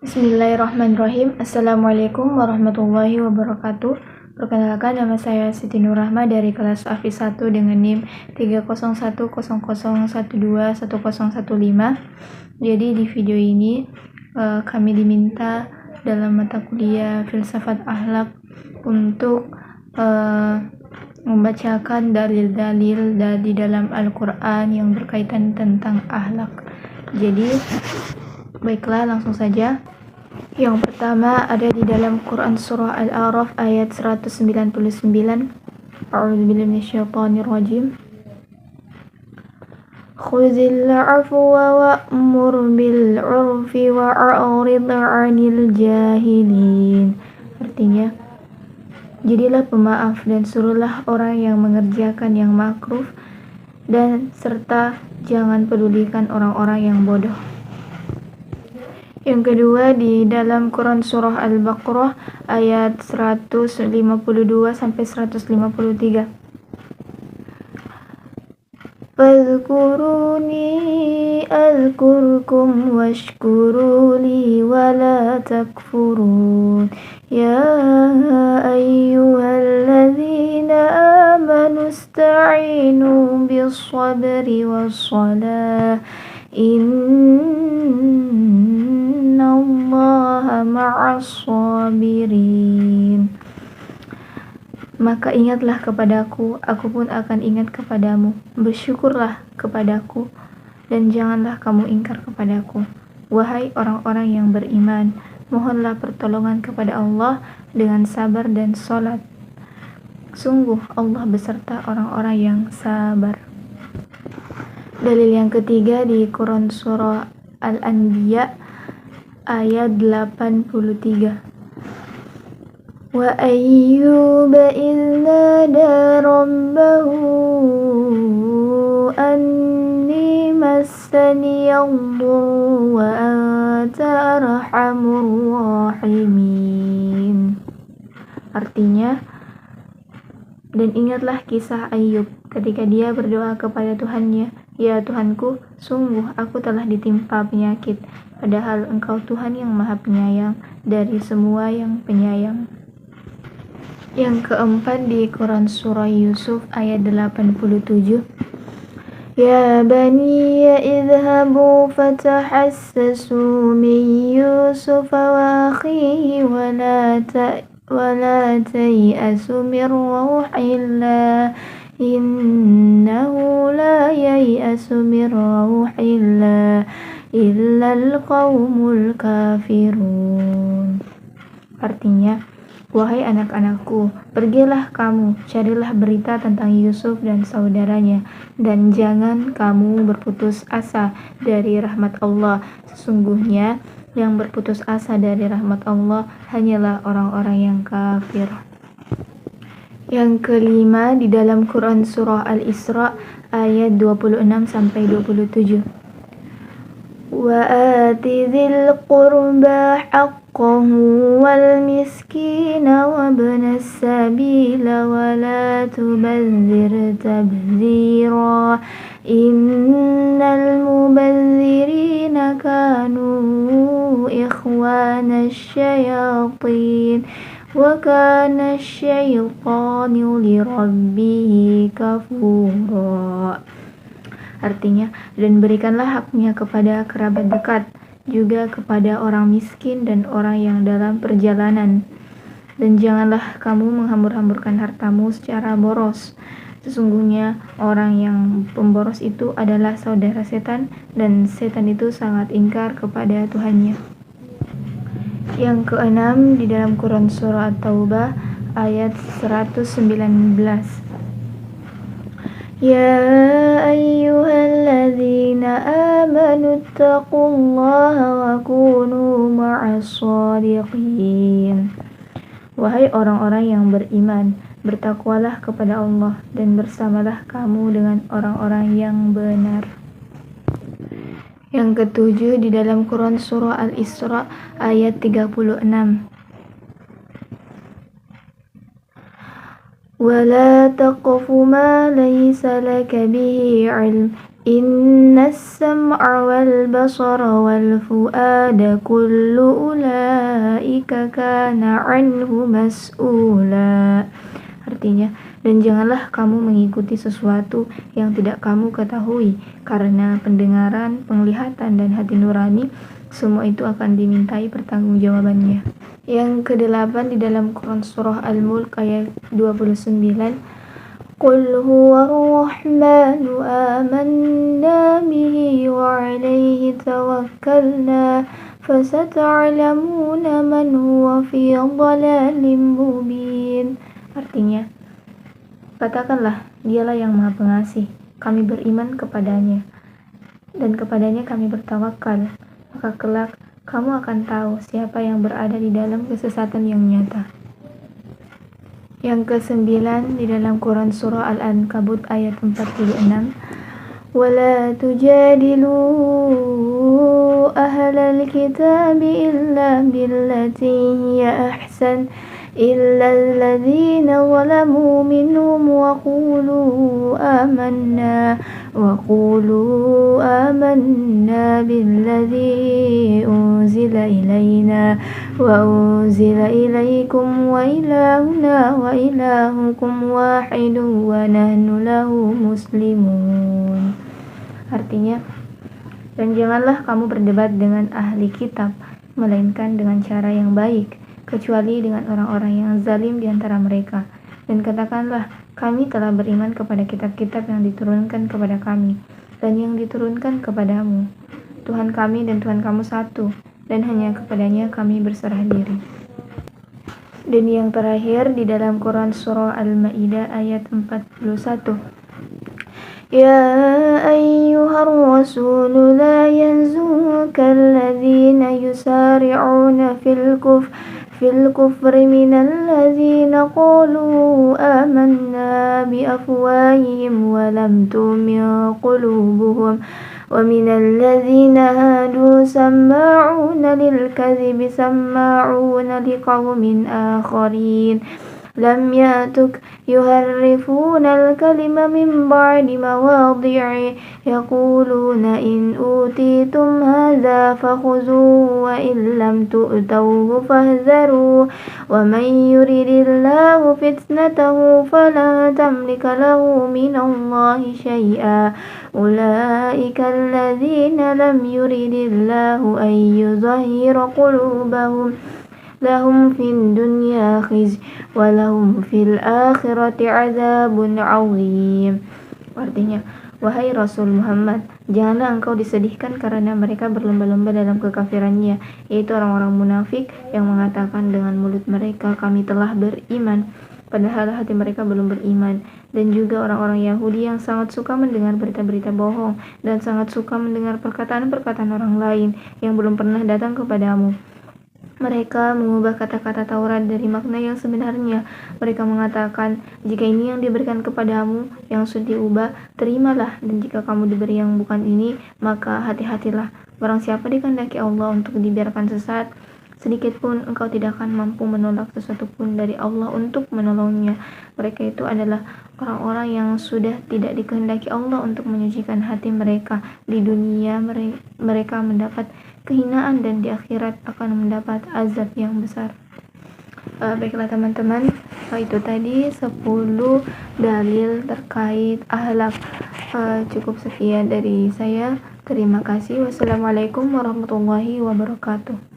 Bismillahirrahmanirrahim. Assalamualaikum warahmatullahi wabarakatuh. Perkenalkan, nama saya Siti Nurrahma dari kelas AFI 1 dengan NIM 30100121015. Jadi di video ini kami diminta dalam mata kuliah filsafat akhlak untuk membacakan dalil-dalil di dalam Al-Quran yang berkaitan tentang akhlak. Jadi baiklah, langsung saja. Yang pertama ada di dalam Quran surah Al-A'raf ayat 199. A'udzubillahi minasyaitonirrajim. Khuzil 'afwa wa'mur bil 'urfi wa'rid 'anil jahilin. Artinya, jadilah pemaaf dan suruhlah orang yang mengerjakan yang makruh, dan serta jangan pedulikan orang-orang yang bodoh. Yang kedua di dalam Quran surah Al-Baqarah ayat 152 sampai 153. Fadhkuruni azkurkum washkuruli wala takfurun. Ya ayyuhalladzina amanu ista'inu bis-sabri was-salah. Innallaha ma'as sabirin. Maka ingatlah kepadaku, aku pun akan ingat kepadamu. Bersyukurlah kepadaku, dan janganlah kamu ingkar kepadaku. Wahai orang-orang yang beriman, mohonlah pertolongan kepada Allah dengan sabar dan salat. Sungguh Allah beserta orang-orang yang sabar. Dalil yang ketiga di Quran surah Al-Anbiya ayat 83. Wa ayyuba idh nada rabbahu anni massaniyadh-dhurru wa anta arhamur rahimin. Artinya, dan ingatlah kisah Ayub ketika dia berdoa kepada Tuhannya, ya Tuhanku, sungguh aku telah ditimpa penyakit, padahal Engkau Tuhan yang Maha Penyayang dari semua yang penyayang. Yang keempat di Quran surah Yusuf ayat 87. Ya bani idhabu fatahassasu min Yusuf wa akhihi wa la tay'asu min rauhillah. Innahu la yai'asu min rauhillah illal qaumul kafirun. Artinya, wahai anak-anakku, pergilah kamu, carilah berita tentang Yusuf dan saudaranya, dan jangan kamu berputus asa dari rahmat Allah. Sesungguhnya yang berputus asa dari rahmat Allah hanyalah orang-orang yang kafir. Yang kelima di dalam Quran surah Al-Isra ayat 26 sampai 27. Wa ati dzil qurba haqqahu wal miskina wa ibnas sabila wa la tubadzir tabdzira. Innal mubadzirina kanu ikhwanasy syayatin wa kana asy-syaitanu lirabbihi kafura. Artinya, dan berikanlah haknya kepada kerabat dekat, juga kepada orang miskin dan orang yang dalam perjalanan, dan janganlah kamu menghambur-hamburkan hartamu secara boros. Sesungguhnya orang yang pemboros itu adalah saudara setan, dan setan itu sangat ingkar kepada Tuhannya. Yang keenam di dalam Quran surah At-Taubah ayat 119. Ya ayyuhalladzina amanu taqullaha wa kunu ma'as shadiqin. Wahai orang-orang yang beriman, bertakwalah kepada Allah dan bersamalah kamu dengan orang-orang yang benar. Yang ketujuh di dalam Quran surah Al-Isra ayat 36. ولا تقف ما ليس لك به علم Innas sam'a wal basara wal fu'ada kullu ulaika kana anhu mas'ula. Artinya, dan janganlah kamu mengikuti sesuatu yang tidak kamu ketahui, karena pendengaran, penglihatan, dan hati nurani, semua itu akan dimintai pertanggungjawabannya. Yang ke-8 di dalam Quran Surah Al-Mulk ayat 29, Qul huwa ar-Rahmanu amanna bihi wa alaihi tawakkalna fasata'lamuna man huwa fi dhalalin mubin. Artinya, katakanlah, dialah yang maha pengasih, kami beriman kepadanya, dan kepadanya kami bertawakal, maka kelak kamu akan tahu siapa yang berada di dalam kesesatan yang nyata. Yang ke-9 di dalam Quran Surah Al-Ankabut ayat 46, وَلَا تُجَادِلُوا أَهْلَ الْكِتَابِ إِلَّا بِالَّتِي هِيَ أَحْسَنُ إِلَّا الَّذِينَ ظَلَمُوا مِنْهُمْ وَقُولُوا آمَنَّا بِالَّذِي أُنْزِلَ إِلَيْنَا وَأُنْزِلَ إِلَيْكُمْ وَإِلَٰهُنَا وَإِلَٰهُكُمْ وَاحِدٌ وَنَحْنُ لَهُ مُسْلِمُونَ. Artinya, dan janganlah kamu berdebat dengan ahli kitab, melainkan dengan cara yang baik, kecuali dengan orang-orang yang zalim di antara mereka. Dan katakanlah, kami telah beriman kepada kitab-kitab yang diturunkan kepada kami, dan yang diturunkan kepadamu. Tuhan kami dan Tuhan kamu satu, dan hanya kepadanya kami berserah diri. Dan yang terakhir di dalam Quran Surah Al-Ma'idah ayat 41, Ya ayyuhar rasul la yanzunka alladhina yusari'una fil kufri minal ladhina qalu amanna bi afwahihim wa lam tu'min qulubuhum wa minal ladhina hadu samma'una lil kadhibi samma'una liqaumin akharin lam yatuk yuharrifuna al-kalima min ba'di mawadhi'i yaquluna in utitum hadha fakhuzuhu wa in lam tu'tawhu fahzaru wa man yuridillahu fitnatahu falan tamlika lahu minallahi syai'a ulaika alladhina lam yuridillahu an yuzahhira qulubahum lahum fid dunya khizy wa lahum fil akhirati adzabun 'adzim. Artinya, wahai Rasul Muhammad, janganlah engkau disedihkan karena mereka berlomba-lomba dalam kekafirannya, yaitu orang-orang munafik yang mengatakan dengan mulut mereka kami telah beriman, padahal hati mereka belum beriman, dan juga orang-orang Yahudi yang sangat suka mendengar berita-berita bohong dan sangat suka mendengar perkataan-perkataan orang lain yang belum pernah datang kepadamu. Mereka mengubah kata-kata Taurat dari makna yang sebenarnya. Mereka mengatakan, jika ini yang diberikan kepadamu yang sudah diubah, terimalah, dan jika kamu diberi yang bukan ini, maka hati-hatilah. Barang siapa dikehendaki Allah untuk dibiarkan sesat, sedikit pun engkau tidak akan mampu menolak sesuatu pun dari Allah untuk menolongnya. Mereka itu adalah orang-orang yang sudah tidak dikehendaki Allah untuk menyucikan hati mereka. Di dunia mereka mendapat kehinaan dan di akhirat akan mendapat azab yang besar. Baiklah teman-teman, itu tadi 10 dalil terkait akhlak. Cukup sekian dari saya. Terima kasih. Wassalamualaikum warahmatullahi wabarakatuh.